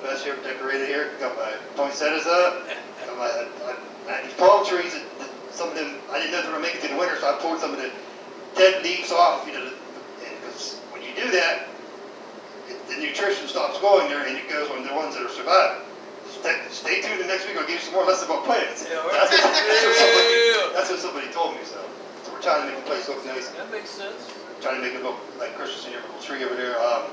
best here, decorated here. Got my poinsettias up. Got these palm trees. Some of them, I didn't know they were going to make it through the winter, so I pulled some of the dead leaves off. Because when you do that, the nutrition stops going there, and it goes on the ones that are surviving. Stay tuned the next week. I'll give you some more lessons about plants. Yeah, that's what somebody told me. So we're trying to make the place look nice. That makes sense. Trying to make it look like Christmas in your little tree over there. I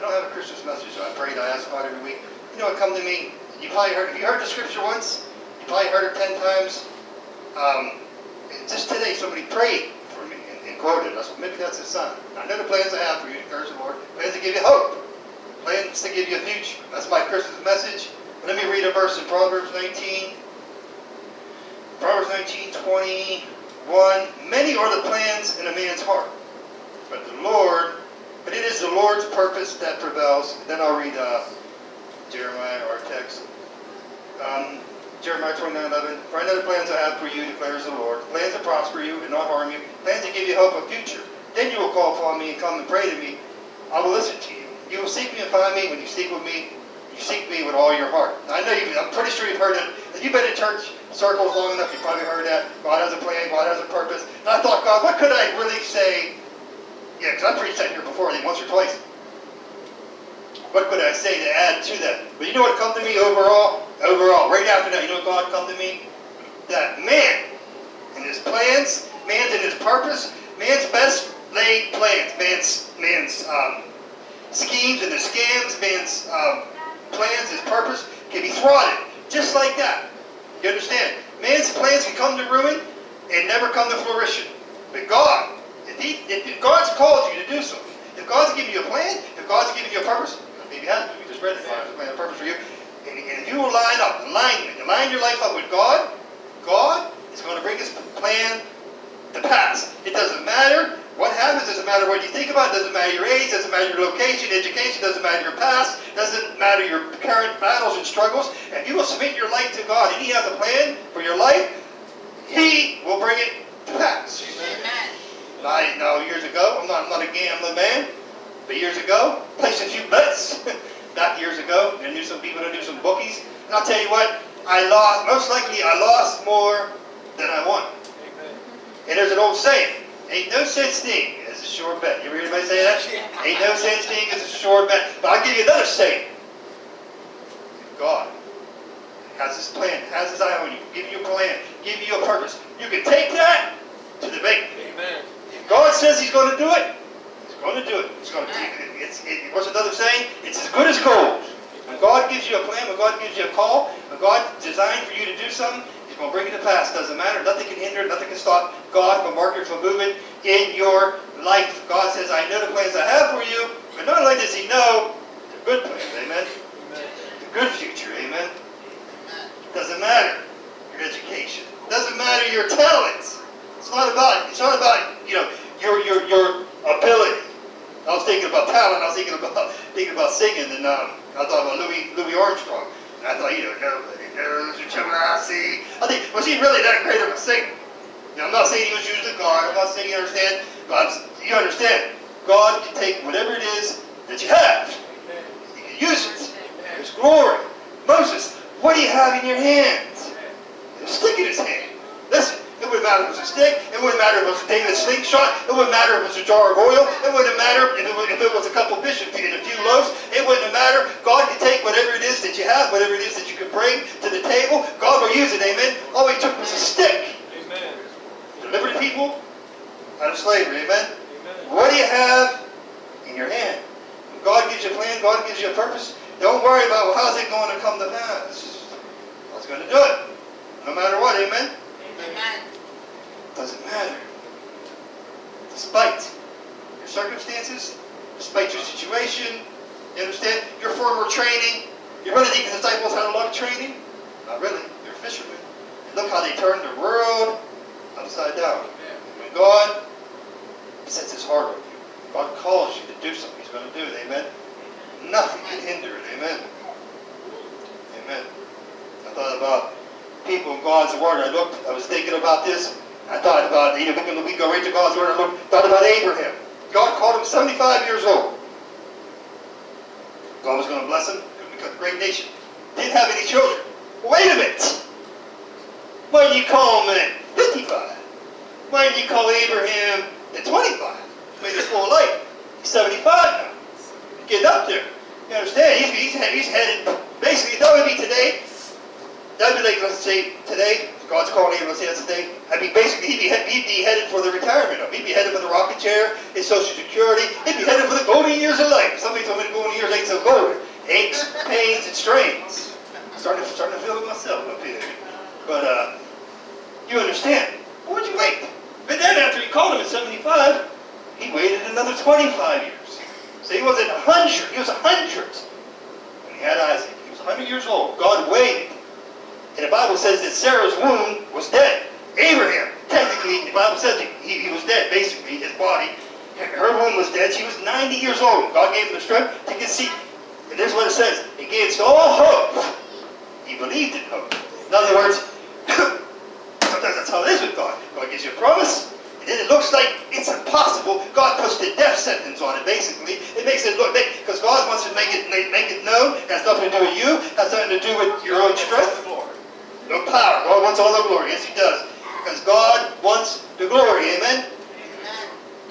don't have a Christmas message, so I prayed. I ask God every week. You know what come to me? You probably heard. If you heard the scripture once, you probably heard it 10 times. And just today, somebody prayed for me and quoted us. Maybe that's his son. I know the plans I have for you, encourage the Lord. Plans to give you hope. Plans to give you a future. That's my Christmas message. Let me read a verse in Proverbs 19. Proverbs 19:21. Many are the plans in a man's heart, but it is the Lord's purpose that prevails. And then I'll read Jeremiah, our text. Jeremiah 29:11. For I know the plans I have for you, declares the Lord. Plans to prosper you and not harm you. Plans to give you hope of future. Then you will call upon me and come and pray to me. I will listen to you. You will seek me and find me when you seek with me. You seek me with all your heart. Now, I'm pretty sure you've heard it. If you've been in church circles long enough, you've probably heard that. God has a plan. God has a purpose. And I thought, God, what could I really say? Yeah, because I preached that here before, I think once or twice. What could I say to add to that? But you know what come to me overall? Right after that, you know what God come to me? That man and his plans, man's and his purpose, man's best laid plans, man's schemes and his scams, man's plans, his purpose can be thwarted. Just like that. You understand? Man's plans can come to ruin and never come to fruition. But God, if God's called you to do something, if God's given you a plan, if God's given you a purpose, maybe He hasn't, we just read it, God's plan, a purpose for you, and if you will line your life up with God, God is going to bring His plan to pass. It doesn't matter what happens, doesn't matter what you think about, doesn't matter your age, doesn't matter your location, education, doesn't matter your past, doesn't matter your current battles and struggles. If you will submit your life to God and He has a plan for your life, He will bring it to pass. Amen. Now, years ago, I'm not a gambling man, but years ago, placed a few bets. Back years ago, I knew some people that knew some bookies. And I'll tell you what, most likely I lost more than I won. Amen. And there's an old saying, ain't no such thing as a sure bet. You ever hear anybody say that? Ain't no such thing as a sure bet. But I'll give you another saying. God has His plan, has His eye on you, give you a plan, give you a purpose. You can take that to the bank. Amen. If God says He's going to do it, He's going to do it. He's going to do it. What's another saying? It's as good as gold. When God gives you a plan, when God gives you a call, when God designed for you to do something, He's going to bring it to pass. Doesn't matter. Nothing can hinder it. Nothing can stop God from working, from moving in your life. God says, I know the plans I have for you. But not only does He know, they're good plans. Amen. The good future. Amen. Doesn't matter your education. Doesn't matter your talents. It's not about your ability. I was thinking about talent. I was thinking about singing, and I thought about Louis Armstrong. And I thought, nobody knows what I see. I think, was he really that great of a singer? Now, I'm not saying he was using God. I'm not saying you understand. But you understand. God can take whatever it is that you have. He can use it. His glory. Moses, what do you have in your hands? A stick in his hand. Listen. It wouldn't matter if it was a stick. It wouldn't matter if it was a David slingshot. It wouldn't matter if it was a jar of oil. It wouldn't matter if it was a couple of fish and a few loaves. It wouldn't matter. God can take whatever it is that you have, whatever it is that you can bring to the table. God will use it, amen. All He took was a stick. Amen. Deliver the people out of slavery, amen. What do you have in your hand? When God gives you a plan, God gives you a purpose. Don't worry about, how's it going to come to pass? God's going to do it. No matter what, amen. Amen. Doesn't matter. Despite your circumstances, despite your situation, you understand? Your former training. You really think the disciples had a lot of training? Not really. They're fishermen. And look how they turned the world upside down. When God sets His heart on you, God calls you to do something, He's going to do it. Amen? Nothing can hinder it. Amen? Amen. I thought about people in God's Word. I was thinking about this. I thought about, we go right to God's Word. I thought about Abraham. God called him 75 years old. God was going to bless him. Couldn't a great nation. Didn't have any children. Wait a minute. Why didn't you call him at 55? Why didn't you call Abraham at 25? Made his full life. He's 75 now. Getting up there. You understand? He's headed, basically, that would be today. That would be like, let's say, today, God's calling Abraham, let's say that's today. I mean, basically, he'd be headed for the retirement home. He'd be headed for the rocket chair, his Social Security. He'd be headed for the golden years of life. Somebody told me the golden years ain't so golden. Aches, pains, and strains. Starting to feel it myself up here. But, you understand. Why would you wait? But then after he called him at 75, he waited another 25 years. So he wasn't 100, he was 100 when he had Isaac. He was 100 years old. God waited. And the Bible says that Sarah's womb was dead. Abraham, technically, the Bible says he was dead, basically, his body. Her womb was dead. She was 90 years old. God gave him the strength to conceive. And this is what it says. Against all hope, he believed in hope. In other words, sometimes that's how it is with God. God gives you a promise, and then it looks like it's impossible. God puts the death sentence on it, basically. It makes it look, because God wants to make it known. It has nothing to do with you. It has nothing to do with your own strength. No power. God wants all the glory. Yes, he does. Because God wants the glory. Amen?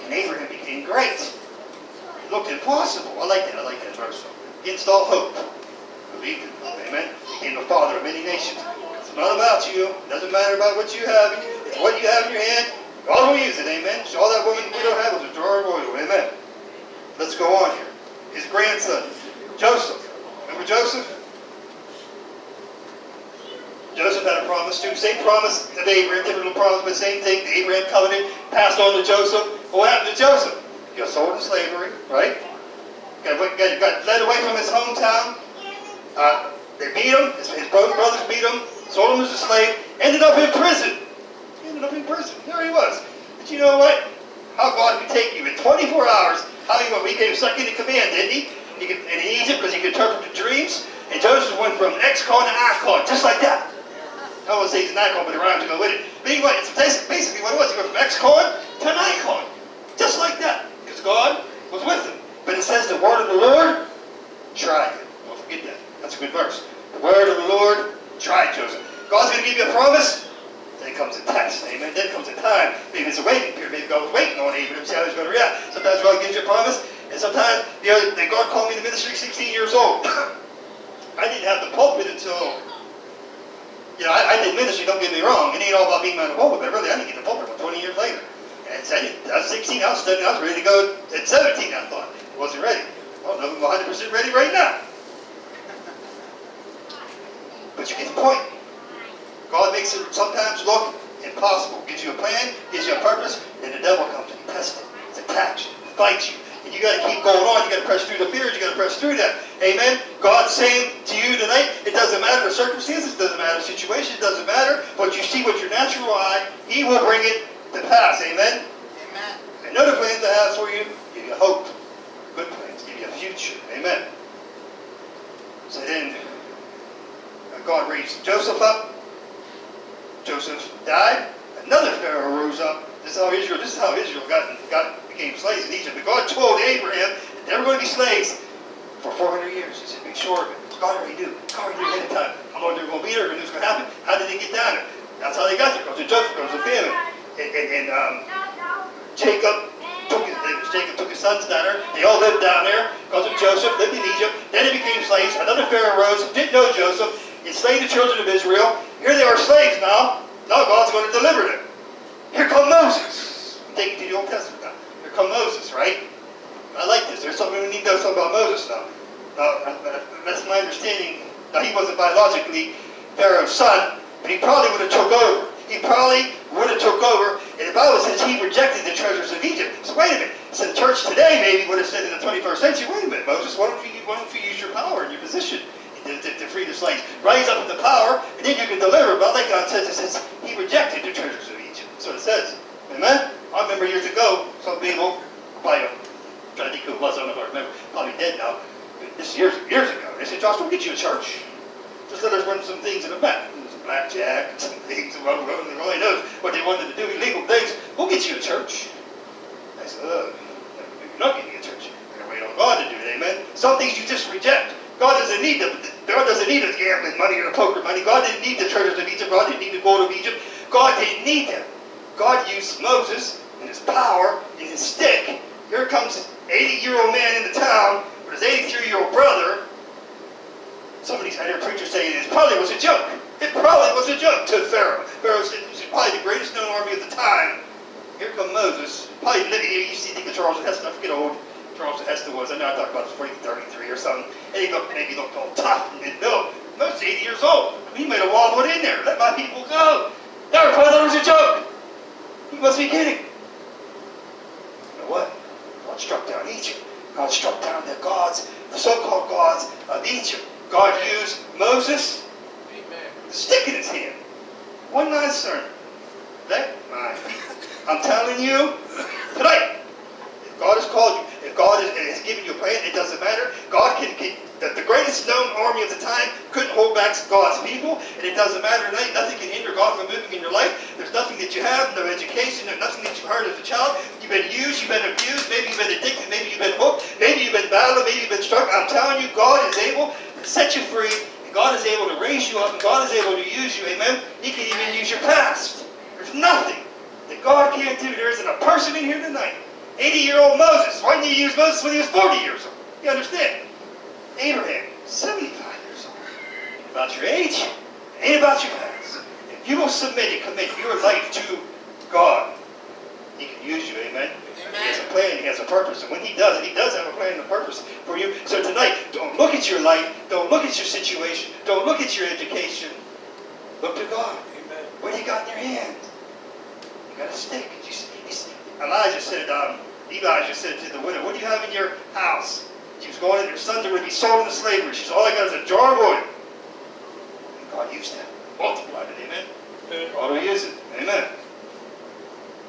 And Abraham became great. It looked impossible. I like that verse. Against all hope, believed in hope. Amen? Became the father of many nations. It's not about you. It doesn't matter about what you have. It's what you have in your hand. God will use it. Amen? So all that woman widow had was a jar of oil. Amen? Let's go on here. His grandson, Joseph. Remember Joseph? Joseph had a promise too. Same promise of Abraham, different little promise, but same thing. The Abraham covenant passed on to Joseph. But what happened to Joseph? He got sold in slavery, right? Got led away from his hometown. They beat him. His brothers beat him. Sold him as a slave. Ended up in prison. There he was. But you know what? How God can take you in 24 hours. How he gave him second in command, didn't he? And in Egypt, because he could interpret the dreams. And Joseph went from ex-con to icon, just like that. I won't say he's an icon, but the rhymes go with it. But he went, it's basically what it was. He went from ex-con to an icon. Just like that. Because God was with him. But it says the word of the Lord tried him. Don't forget that. That's a good verse. The word of the Lord tried Joseph. God's going to give you a promise. Then comes a test. Amen. Then comes a time. Maybe it's a waiting period. Maybe God was waiting on Abraham to see how he's going to react. Sometimes God gives you a promise. And sometimes, God called me to ministry 16 years old. I didn't have the pulpit until... I did ministry, don't get me wrong. It ain't all about being on the pulpit, but really, I didn't get the pulpit until 20 years later. And I was 16, I was studying, I was ready to go at 17, I thought. I wasn't ready. Well, I'm 100% ready right now. But you get the point. God makes it sometimes look impossible. Gives you a plan, gives you a purpose, and the devil comes and he tests it. He attacks you, fights you. And you got to keep going on. You got to press through the fears. You got to press through that. Amen. God's saying to you tonight, it doesn't matter the circumstances, it doesn't matter the situation, it doesn't matter what you see with your natural eye. He will bring it to pass. Amen. Amen. And other plans I have for you, give you hope. Good plans, give you a future. Amen. So then, God raised Joseph up. Joseph died. Another Pharaoh rose up. This is how Israel became slaves in Egypt. But God told Abraham that they were going to be slaves for 400 years. He said, be sure of it. God already knew. God already knew ahead of time how long they were going to be there, and it was going to happen. How did they get down there? That's how they got there. Because of Joseph, because of famine. And Jacob took his sons down there. They all lived down there because of Joseph, lived in Egypt. Then they became slaves. Another Pharaoh rose who didn't know Joseph, enslaved the children of Israel. Here they are slaves now. Now God's going to deliver them. Here come Moses. I'm taking you to the Old Testament now. Here come Moses, right? I like this. There's something we need to know something about Moses now. That's my understanding. Now, he wasn't biologically Pharaoh's son, but he probably would have took over. And the Bible says he rejected the treasures of Egypt. So wait a minute. So the church today maybe would have said in the 21st century, wait a minute, Moses, why don't you use your power and your position to free the slaves? Rise up into power, and then you can deliver. But like God says, it says he rejected the treasures of Egypt. That's what it says. Amen? I remember years ago, some people, I'm trying to think who it was, I don't know if I remember, probably dead now. This years ago. They said, Josh, we'll get you a church. Just let us run some things in the back. Some blackjack and some things. And really knows what they wanted to do, illegal things. We'll get you a church. I said, you're not getting a church. You're going to wait on God to do it, amen? Some things you just reject. God doesn't doesn't need the gambling money or the poker money. God didn't need the treasures of Egypt. God didn't need the gold of Egypt. God didn't need them. God used Moses and his power and his stick. Here comes an 80-year-old man in the town with his 83-year-old brother. Somebody's had a preacher saying it probably was a joke. It probably was a joke to Pharaoh. Pharaoh said, "This is probably the greatest known army of the time." Here comes Moses. Probably, you see, think of Charles the Heston. I forget how old Charles the Heston was. I know I talked about this 33 or something. And he looked all tough and built. Moses 80 years old. He made a wobble in there. Let my people go. They were probably thought it was a joke. He must be kidding. You know what? God struck down Egypt. God struck down the gods, the so-called gods of Egypt. God used Moses with a stick in his hand. One nice sermon. That, I'm telling you, tonight, if God has called you, if God has given you a plan, it doesn't matter. God can the greatest known army of the time couldn't hold back God's people, and it doesn't matter tonight. Nothing can hinder God from moving in your life. There's nothing that you have, no education, there's nothing that you heard as a child. You've been used, you've been abused, maybe you've been addicted, maybe you've been hooked, maybe you've been battling, maybe you've been struck. I'm telling you, God is able to set you free, and God is able to raise you up, and God is able to use you, amen? He can even use your past. There's nothing that God can't do. There isn't a person in here tonight. 80-year-old Moses. Why didn't you use Moses when he was 40 years old? You understand? Abraham, 75 years old. Ain't about your age. Ain't about your past. If you will submit and commit your life to God, He can use you, amen? He has a plan, He has a purpose. And when He does it, He does have a plan and a purpose for you. So tonight, don't look at your life. Don't look at your situation. Don't look at your education. Look to God. Amen. What do you got in your hand? You got a stick. Elijah said to the widow, "What do you have in your house?" She was going, and her sons are going to be sold into slavery. She said, "All I got is a jar of oil." And God used that. Multiplied it. Amen. God will use it. Amen.